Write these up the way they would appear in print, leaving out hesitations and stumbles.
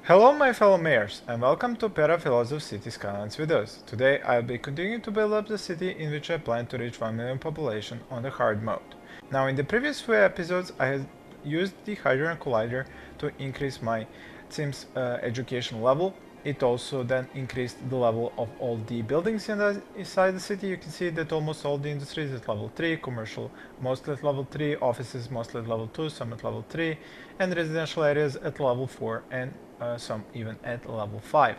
Hello my fellow mayors and welcome to perafilozof City Skylines videos. Today I'll be continuing to build up the city in which I plan to reach 1 million population on the hard mode. Now in the previous few episodes I had used the Hadron Collider to increase my team's education level. It also then increased the level of all the buildings inside the city. You can see that almost all the industries at level 3, commercial mostly at level 3, offices mostly at level 2, some at level 3, and residential areas at level 4 and some even at level 5.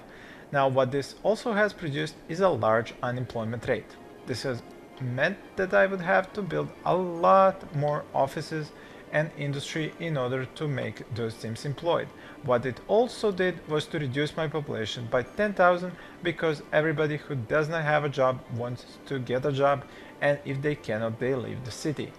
Now what this also has produced is a large unemployment rate. This has meant that I would have to build a lot more offices and industry in order to make those teams employed. What it also did was to reduce my population by 10,000 because everybody who does not have a job wants to get a job, and if they cannot, they leave the city.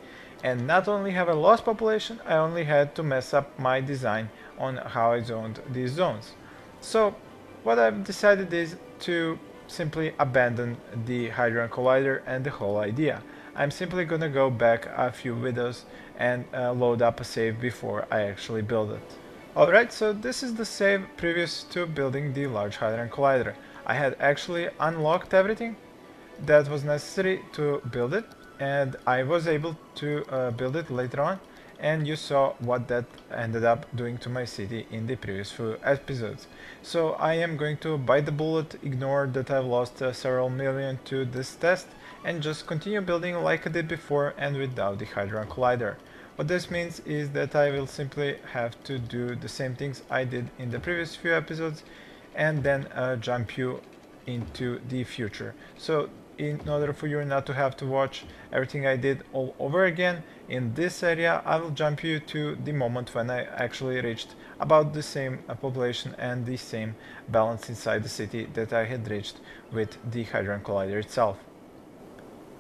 And not only have I lost population, I only had to mess up my design on how I zoned these zones. So what I've decided is to simply abandon the Hadron Collider and the whole idea. I'm simply gonna go back a few videos and load up a save before I actually build it. Alright, so this is the save previous to building the Large Hadron Collider. I had actually unlocked everything that was necessary to build it, and I was able to build it later on, and you saw what that ended up doing to my city in the previous few episodes. So I am going to bite the bullet, ignore that I've lost several million to this test, and just continue building like I did before and without the Hadron Collider. What this means is that I will simply have to do the same things I did in the previous few episodes and then jump you into the future. So in order for you not to have to watch everything I did all over again, in this area I will jump you to the moment when I actually reached about the same population and the same balance inside the city that I had reached with the Hadron Collider itself.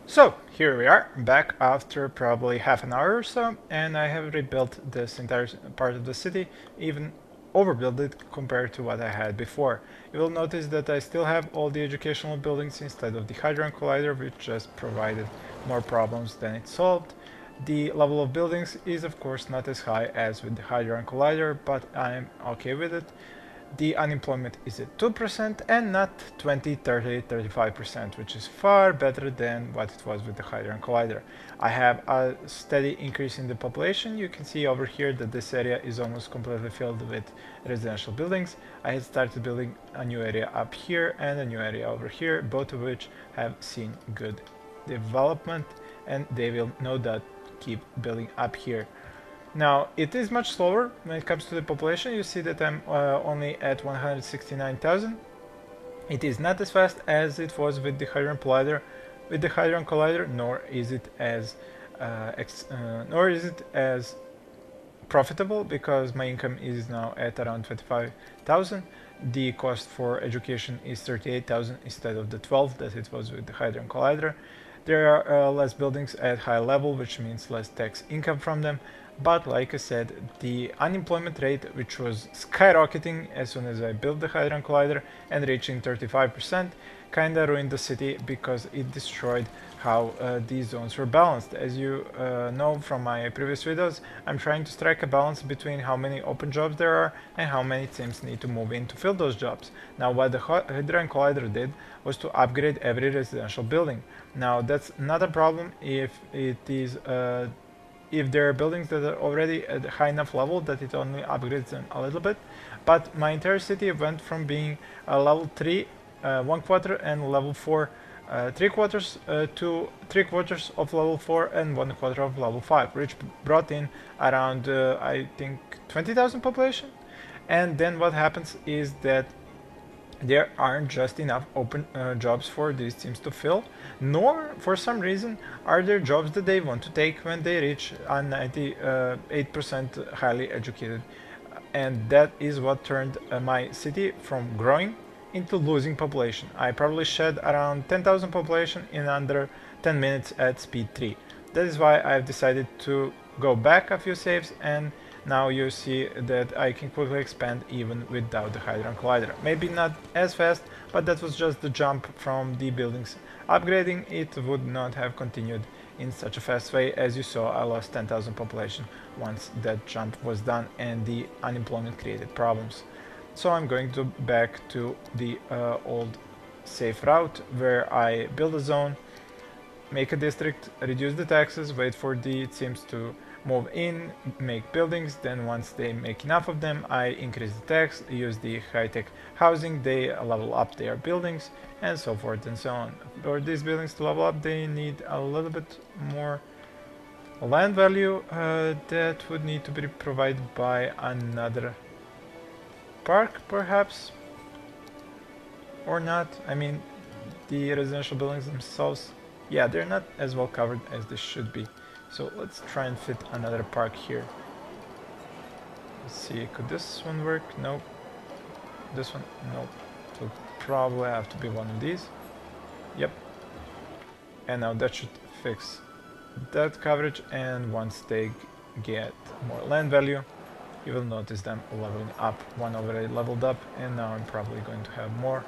So here we are, back after probably half an hour or so, and I have rebuilt this entire part of the city, even overbuilt it compared to what I had before. You will notice that I still have all the educational buildings instead of the Hadron Collider, which just provided more problems than it solved. The level of buildings is of course not as high as with the Hadron Collider, but I'm okay with it. The unemployment is at 2% and not 20, 30, 35%, which is far better than what it was with the Hadron Collider. I have a steady increase in the population. You can see over here that this area is almost completely filled with residential buildings. I had started building a new area up here and a new area over here, both of which have seen good development, and they will no doubt keep building up here. Now, it is much slower when it comes to the population. You see that I'm only at 169,000. It is not as fast as it was with the Hadron Collider, nor is it as profitable, because my income is now at around 25,000. The cost for education is 38,000 instead of the 12 that it was with the Hadron Collider. There are less buildings at high level, which means less tax income from them. But like I said, the unemployment rate, which was skyrocketing as soon as I built the Hadron Collider and reaching 35%, kinda ruined the city because it destroyed how these zones were balanced. As you know from my previous videos, I'm trying to strike a balance between how many open jobs there are and how many teams need to move in to fill those jobs. Now what the Hadron Collider did was to upgrade every residential building. Now that's not a problem if it is if there are buildings that are already at a high enough level that it only upgrades them a little bit. But my entire city went from being a level 3 1 quarter and level 4 3 quarters to 3 quarters of level 4 and 1 quarter of level 5, which brought in around I think 20,000 population. And then what happens is that there aren't just enough open jobs for these teams to fill, nor for some reason are there jobs that they want to take when they reach a 98% highly educated. And that is what turned my city from growing into losing population. I probably shed around 10,000 population in under 10 minutes at speed 3. That is why I've decided to go back a few saves, and now you see that I can quickly expand even without the Hadron Collider. Maybe not as fast, but that was just the jump from the buildings upgrading. It would not have continued in such a fast way. As you saw, I lost 10,000 population once that jump was done and the unemployment created problems. So I'm going to back to the old safe route where I build a zone, make a district, reduce the taxes, wait for the teams to move in, make buildings, then once they make enough of them, I increase the tax, use the high-tech housing, they level up their buildings, and so forth and so on. For these buildings to level up, they need a little bit more land value that would need to be provided by another park, perhaps, or not. I mean, the residential buildings themselves, yeah, they're not as well covered as they should be. So let's try and fit another park here. Let's see, could this one work? Nope. This one? Nope. So probably have to be one of these. Yep. And now that should fix that coverage, and once they get more land value, you will notice them leveling up. One already leveled up, and now I'm probably going to have more.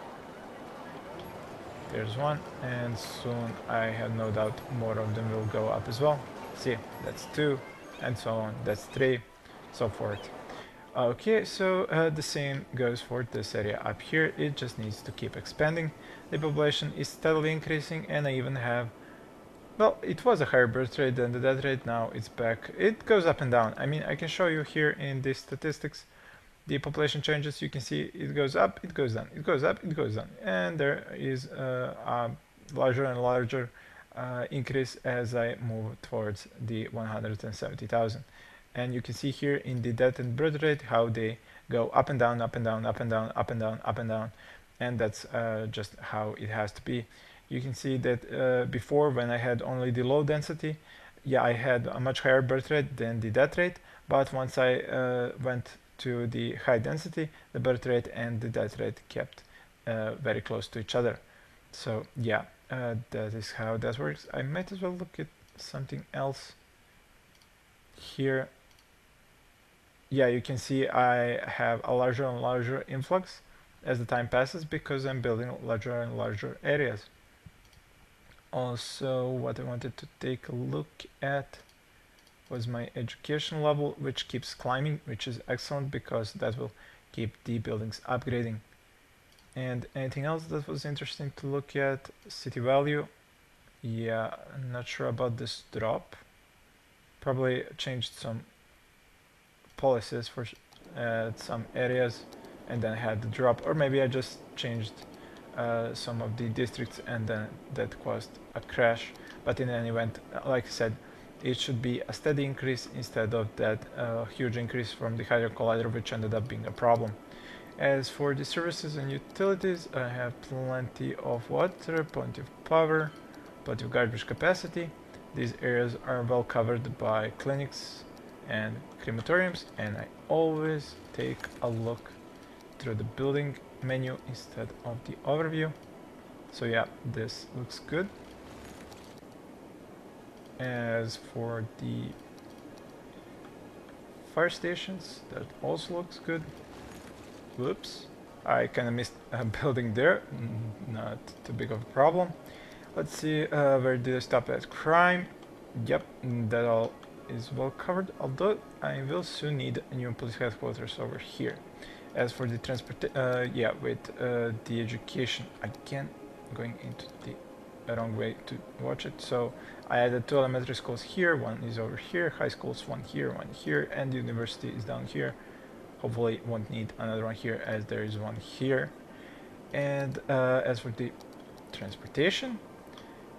There's one, and soon I have no doubt more of them will go up as well. See, that's 2, and so on. That's 3, so forth. Okay, so the same goes for this area up here. It just needs to keep expanding. The population is steadily increasing, and I even have, well, it was a higher birth rate than the death rate. Now it's back. It goes up and down. I mean, I can show you here in the statistics the population changes. You can see it goes up, it goes down, it goes up, it goes down, and there is a larger and larger increase as I move towards the 170,000. And you can see here in the death and birth rate how they go up and down, up and down, up and down, up and down, up and down, and that's just how it has to be. You can see that before, when I had only the low density, yeah, I had a much higher birth rate than the death rate, but once I went to the high density, the birth rate and the death rate kept very close to each other. So yeah, that is how that works. I might as well look at something else here. Yeah, you can see I have a larger and larger influx as the time passes because I'm building larger and larger areas. Also, what I wanted to take a look at was my education level, which keeps climbing, which is excellent because that will keep the buildings upgrading. And anything else that was interesting to look at? City value. Yeah, I'm not sure about this drop. Probably changed some policies for some areas and then had the drop, or maybe I just changed some of the districts and then that caused a crash. But in any event, like I said, it should be a steady increase instead of that huge increase from the Hadron Collider, which ended up being a problem. As for the services and utilities, I have plenty of water, plenty of power, plenty of garbage capacity. These areas are well covered by clinics and crematoriums, and I always take a look through the building menu instead of the overview. So yeah, this looks good. As for the fire stations, that also looks good. Whoops, I kind of missed a building there, not too big of a problem. Let's see, where did I stop at? Crime. Yep, that all is well covered, although I will soon need a new police headquarters over here. As for the transport, yeah, with the education, again, going into the wrong way to watch it. So I added 2 elementary schools here, one is over here, high schools, one here, and the university is down here. Hopefully won't need another one here as there is one here. And as for the transportation,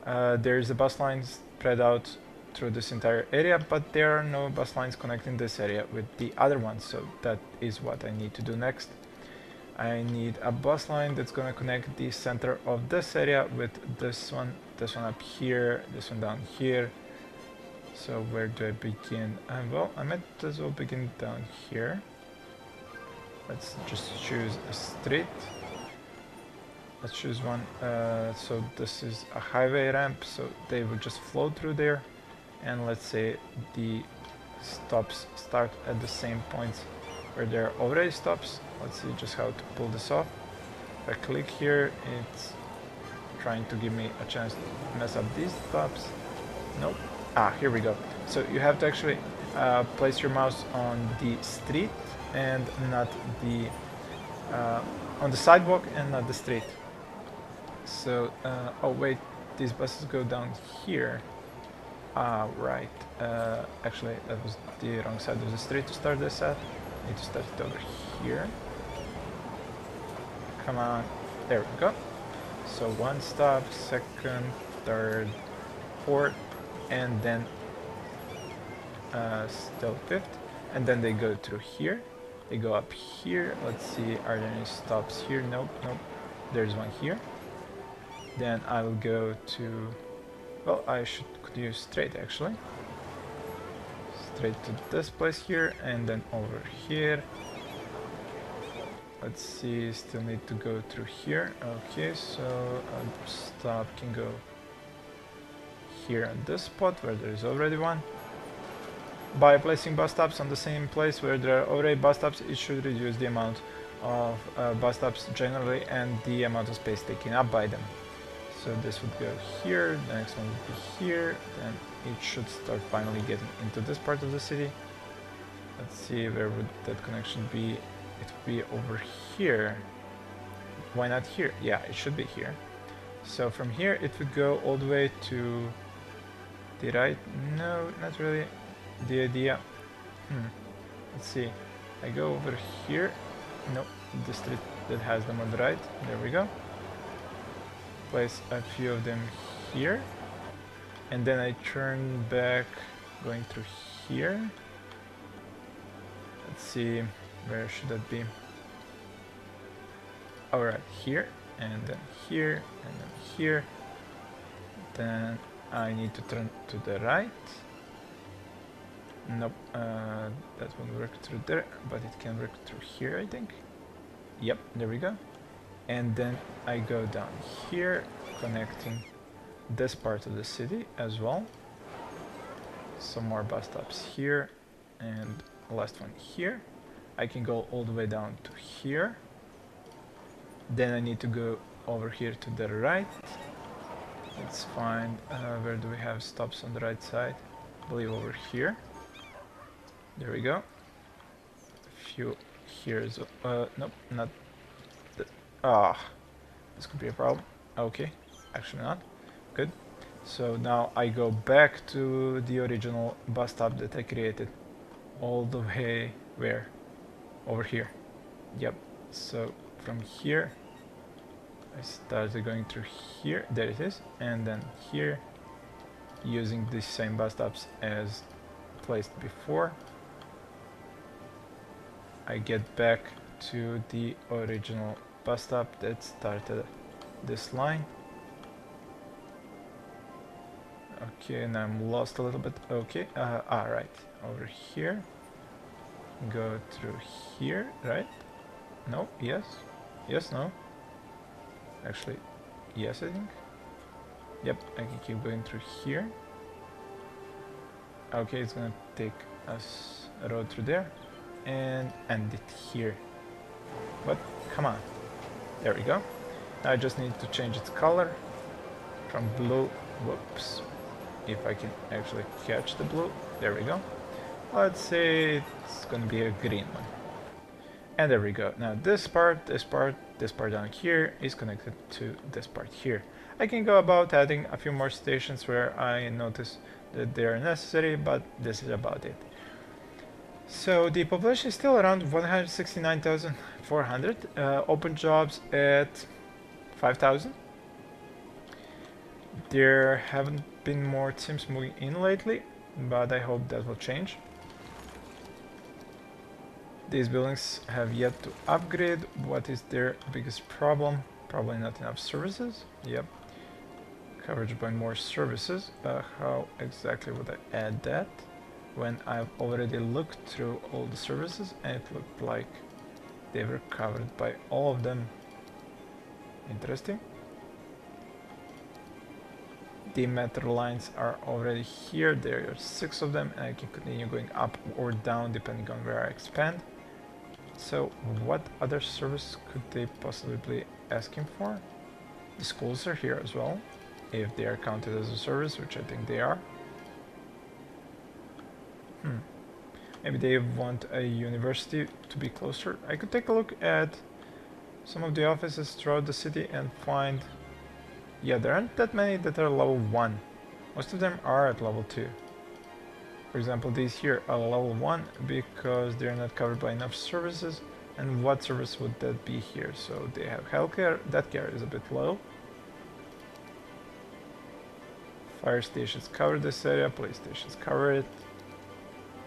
there is a bus line spread out through this entire area, but there are no bus lines connecting this area with the other ones, so that is what I need to do next. I need a bus line that's going to connect the center of this area with this one up here, this one down here. So where do I begin? Well, I might as well begin down here. Let's just choose a street. Let's choose one. So this is a highway ramp, so they would just flow through there. And let's say the stops start at the same points where there are already stops. Let's see just how to pull this off. If I click here, it's trying to give me a chance to mess up these stops. Nope. Ah, here we go. So you have to actually place your mouse on the street and not the on the sidewalk and not the street. So, oh wait, these buses go down here. Ah, right. Actually, that was the wrong side of the street to start this at. Need to start it over here. Come on. There we go. So one stop, second, third, fourth, and then still fifth. And then they go through here. They go up here. Let's see, are there any stops here? Nope, nope. There's one here. Then I will go to... Well, I could use straight actually. Straight to this place here and then over here. Let's see, still need to go through here. Okay, so a stop can go here on this spot where there is already one. By placing bus stops on the same place where there are already bus stops, it should reduce the amount of bus stops generally and the amount of space taken up by them. So this would go here, the next one would be here, then it should start finally getting into this part of the city. Let's see, where would that connection be? It would be over here. Why not here? Yeah, it should be here. So from here it would go all the way to the right. No, not really. The idea. Let's see. I go over here. No, the street that has them on the right. There we go. Place a few of them here. And then I turn back going through here. Let's see. Where should that be? Alright, here. And then here. And then here. Then I need to turn to the right. Nope, that won't work through there, but it can work through here, I think. Yep, there we go. And then I go down here, connecting this part of the city as well. Some more bus stops here, and last one here. I can go all the way down to here. Then I need to go over here to the right. Let's find, where do we have stops on the right side? I believe over here. There we go. A few here as well. Nope, not. This could be a problem. Okay, actually not. Good. So now I go back to the original bus stop that I created. All the way where? Over here. Yep. So from here, I started going through here. There it is. And then here, using the same bus stops as placed before. I get back to the original bus stop that started this line. Okay, and I'm lost a little bit. Okay, right, over here. Go through here, right? No, yes, yes, no. Actually, yes, I think. Yep, I can keep going through here. Okay, it's gonna take us a road through there. And end it here. But come on, there we go. Now I just need to change its color from blue. Whoops, if I can actually catch the blue. There we go. Let's say it's gonna be a green one. And there we go. Now this part down here is connected to this part here. I can go about adding a few more stations where I notice that they are necessary, but this is about it. So the population is still around 169,400, open jobs at 5,000. There haven't been more teams moving in lately, but I hope that will change. These buildings have yet to upgrade. What is their biggest problem? Probably not enough services. Yep. Coverage by more services. How exactly would I add that? When I've already looked through all the services and it looked like they were covered by all of them. Interesting. The metro lines are already here. There are 6 of them and I can continue going up or down depending on where I expand. So what other service could they possibly be asking for? The schools are here as well, if they are counted as a service, which I think they are. Maybe they want a university to be closer. I could take a look at some of the offices throughout the city and find... Yeah, there aren't that many that are level 1. Most of them are at level 2. For example, these here are level 1 because they're not covered by enough services. And what service would that be here? So they have healthcare, that care is a bit low. Fire stations cover this area, police stations cover it.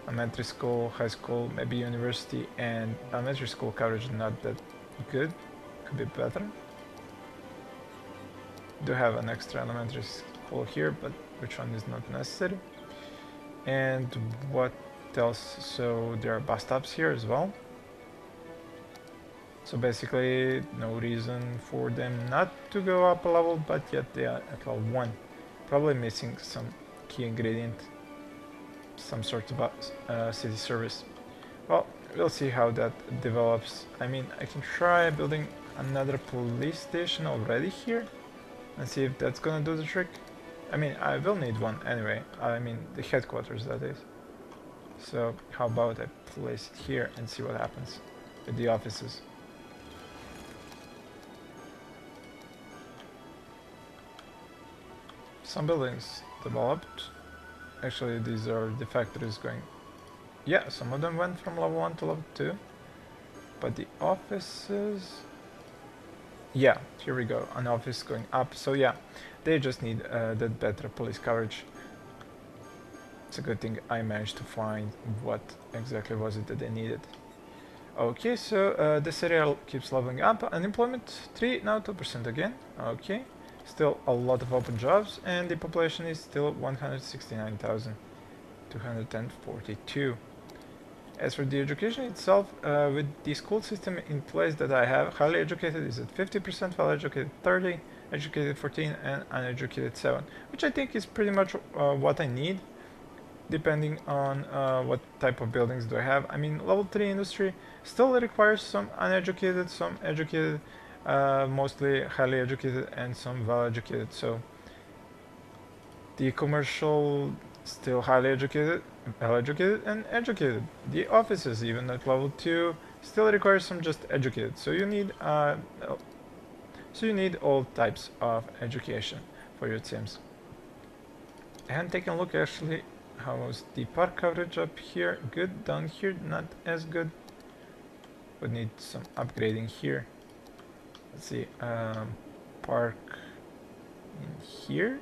Elementary school, high school, maybe university, and elementary school coverage not that good. Could be better. Do have an extra elementary school here, but which one is not necessary. And what else? So there are bus stops here as well. So basically no reason for them not to go up a level, but yet they are at level 1. Probably missing some key ingredient, some sort of city service. Well, we'll see how that develops. I mean, I can try building another police station already here and see if that's gonna do the trick. I mean, I will need one anyway. I mean, the headquarters, that is. So how about I place it here and see what happens with the offices. Some buildings developed. Actually, these are the factories going... Yeah, some of them went from level 1 to level 2. But the offices... Yeah, here we go, an office going up. So yeah, they just need that better police coverage. It's a good thing I managed to find what exactly was it that they needed. Okay, so this area keeps leveling up. Unemployment 3, now 2% again. Okay, still a lot of open jobs, and the population is still 169,242. As for the education itself, with the school system in place that I have, highly educated is at 50%, well-educated 30%, educated 14%, and uneducated 7%, which I think is pretty much what I need, depending on what type of buildings do I have. I mean, level 3 industry still requires some uneducated, some educated, mostly highly educated, and some well-educated. So the commercial still highly educated, well-educated, and educated. The offices, even at level 2, still require some just educated. So you need all types of education for your teams. And take a look actually how's the park coverage up here. Good. Down here not as good. Would need some upgrading here. Let's see, park in here.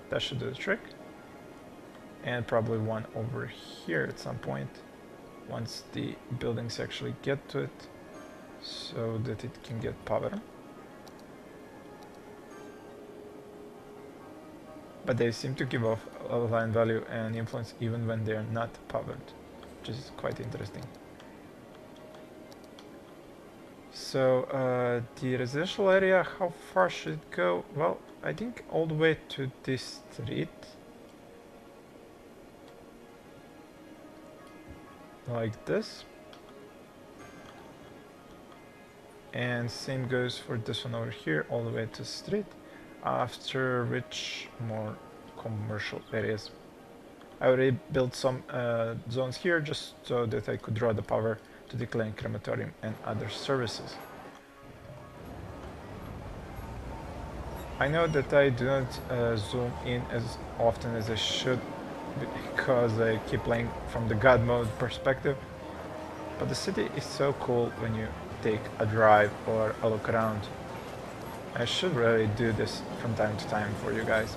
That should do the trick. And probably one over here at some point, once the buildings actually get to it, so that it can get power. But they seem to give off a line value and influence even when they are not powered, which is quite interesting. So the residential area, how far should it go? Well, I think all the way to this street. Like this. And same goes for this one over here, all the way to the street, after which more commercial areas. I already built some zones here just so that I could draw the power to the clean crematorium and other services. I know that I do not zoom in as often as I should because I keep playing from the God mode perspective, but the city is so cool when you take a drive or a look around. I should really do this from time to time for you guys.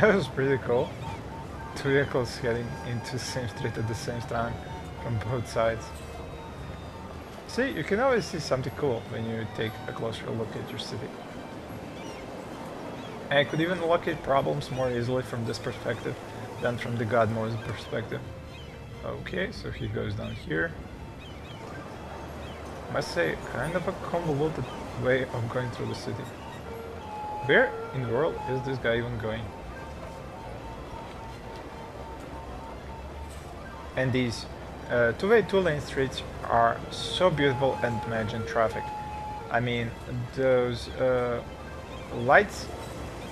That was pretty cool. Two vehicles heading into the same street at the same time from both sides. See, you can always see something cool when you take a closer look at your city. And I could even locate problems more easily from this perspective than from the God mode perspective. Okay, so he goes down here. I must say, kind of a convoluted way of going through the city. Where in the world is this guy even going? And these two-way, two-lane streets are so beautiful at managing traffic. I mean, those lights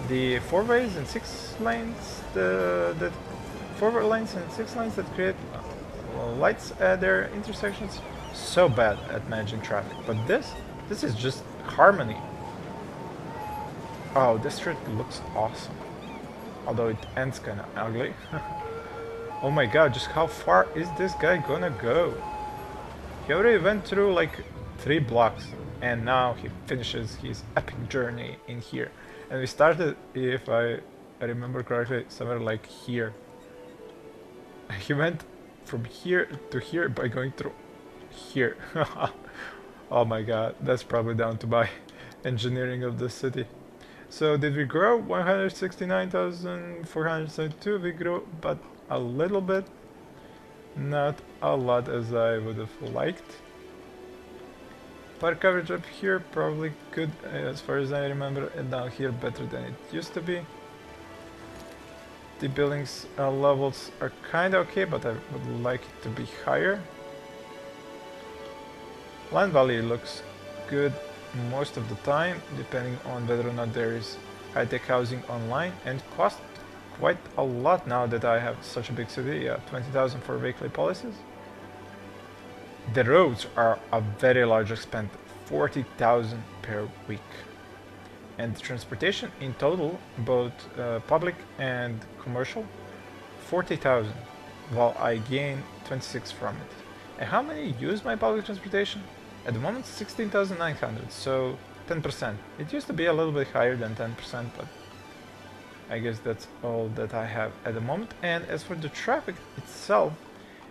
the 4 ways and 6 lanes, the 4 lanes and 6 lanes that create lights at their intersections. So bad at managing traffic, but this is just harmony. Oh, this street looks awesome, although it ends kind of ugly. Oh my god, just how far is this guy gonna go? He already went through like 3 blocks, and now he finishes his epic journey in here. And we started, if I remember correctly, somewhere like here. He went from here to here by going through here. Oh my god, that's probably down to my engineering of the city. So did we grow? 169,472 we grew, but a little bit. Not a lot as I would have liked. Park coverage up here probably good as far as I remember, and down here better than it used to be. The buildings levels are kinda okay, but I would like it to be higher. Land value looks good most of the time, depending on whether or not there is high-tech housing online, and cost quite a lot now that I have such a big city. Yeah, 20,000 for weekly policies. The roads are a very large expense, 40,000 per week. And the transportation in total, both public and commercial, 40,000, while I gain 26 from it. And how many use my public transportation? At the moment, 16,900, so 10%. It used to be a little bit higher than 10%, but I guess that's all that I have at the moment. And as for the traffic itself,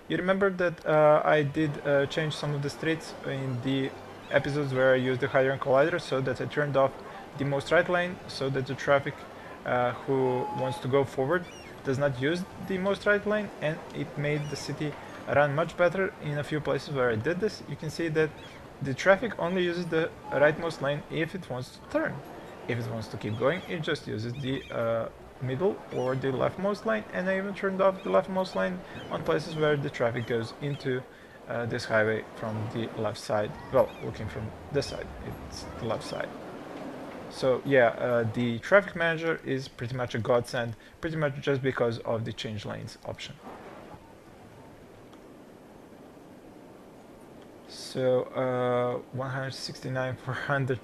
you remember that I did change some of the streets in the episodes where I used the Hadron Collider, so that I turned off the most right lane, so that the traffic who wants to go forward does not use the most right lane, and it made the city run much better. In a few places where I did this, you can see that the traffic only uses the rightmost lane if it wants to turn. If it wants to keep going, it just uses the middle or the leftmost lane, and I even turned off the leftmost lane on places where the traffic goes into this highway from the left side. Well, looking from this side, it's the left side. So yeah, the traffic manager is pretty much a godsend, pretty much just because of the change lanes option. So 169,400.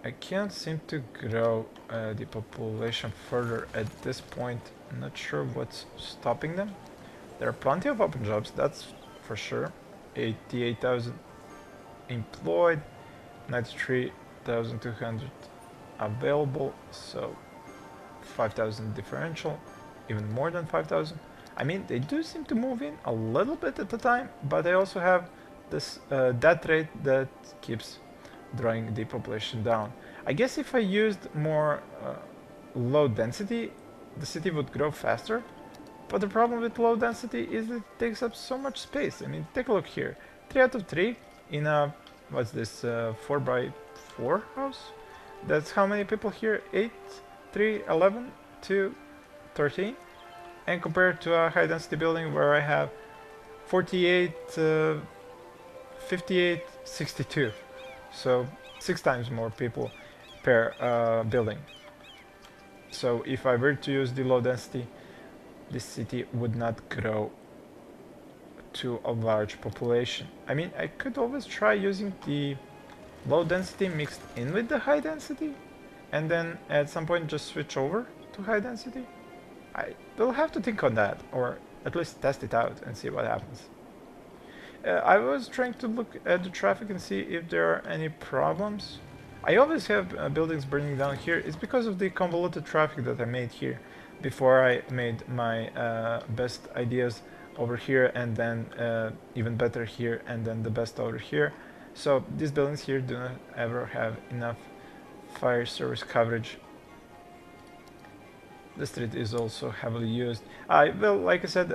I can't seem to grow the population further at this point. I'm not sure what's stopping them. There are plenty of open jobs, that's for sure. 88,000 employed, 93,200 available, so 5,000 differential, even more than 5,000. I mean, they do seem to move in a little bit at a time, but I also have this death rate that keeps drawing the population down. I guess if I used more low density, the city would grow faster. But the problem with low density is that it takes up so much space. I mean, take a look here. 3 out of 3 in a, what's this, 4x4 house? That's how many people here? 8, 3, 11, 2, 13. And compared to a high density building where I have 48, 58, 62. So 6 times more people per building. So if I were to use the low density, this city would not grow to a large population. I mean, I could always try using the low density mixed in with the high density, and then at some point just switch over to high density. I will have to think on that, or at least test it out and see what happens. I was trying to look at the traffic and see if there are any problems. I always have buildings burning down here. It's because of the convoluted traffic that I made here before I made my best ideas over here, and then even better here, and then the best over here. So these buildings here do not ever have enough fire service coverage. The street is also heavily used. I will, like I said,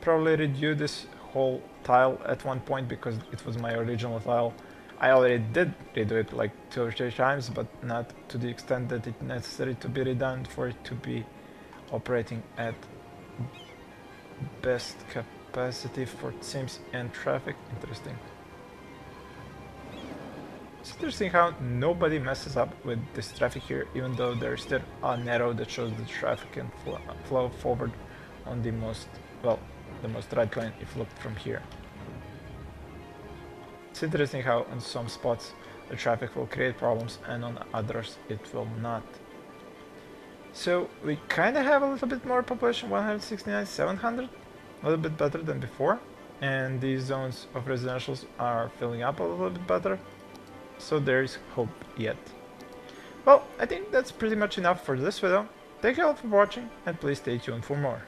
probably redo this whole tile at one point because it was my original tile. I already did redo it like 2 or 3 times, but not to the extent that it's necessary to be redone for it to be operating at best capacity for teams and traffic. Interesting. It's interesting how nobody messes up with this traffic here, even though there's still an arrow that shows the traffic can flow forward on the most, well, the most right lane if looked from here. It's interesting how on some spots the traffic will create problems and on others it will not. So we kind of have a little bit more population, 169, 700, a little bit better than before, and these zones of residentials are filling up a little bit better, so there is hope yet. Well, I think that's pretty much enough for this video. Thank you all for watching, and please stay tuned for more.